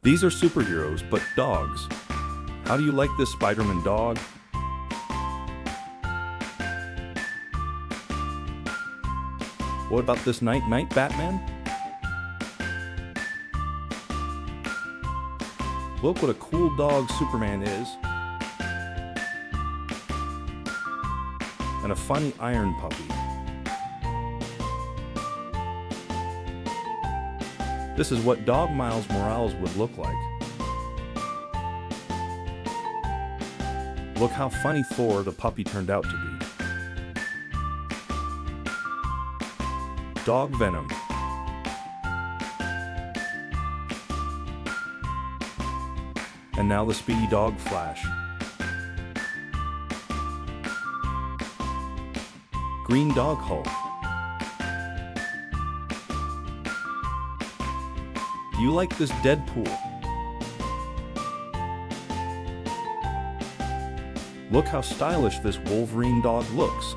These are superheroes, but dogs. How do you like this Spider-Man dog? What about this Night Batman? Look what a cool dog Superman is. And a funny iron puppy. This is what Dog Miles Morales would look like. Look how funny Thor the puppy turned out to be. Dog Venom. And now the speedy dog Flash. Green Dog Hulk. Do you like this Deadpool? Look how stylish this Wolverine dog looks.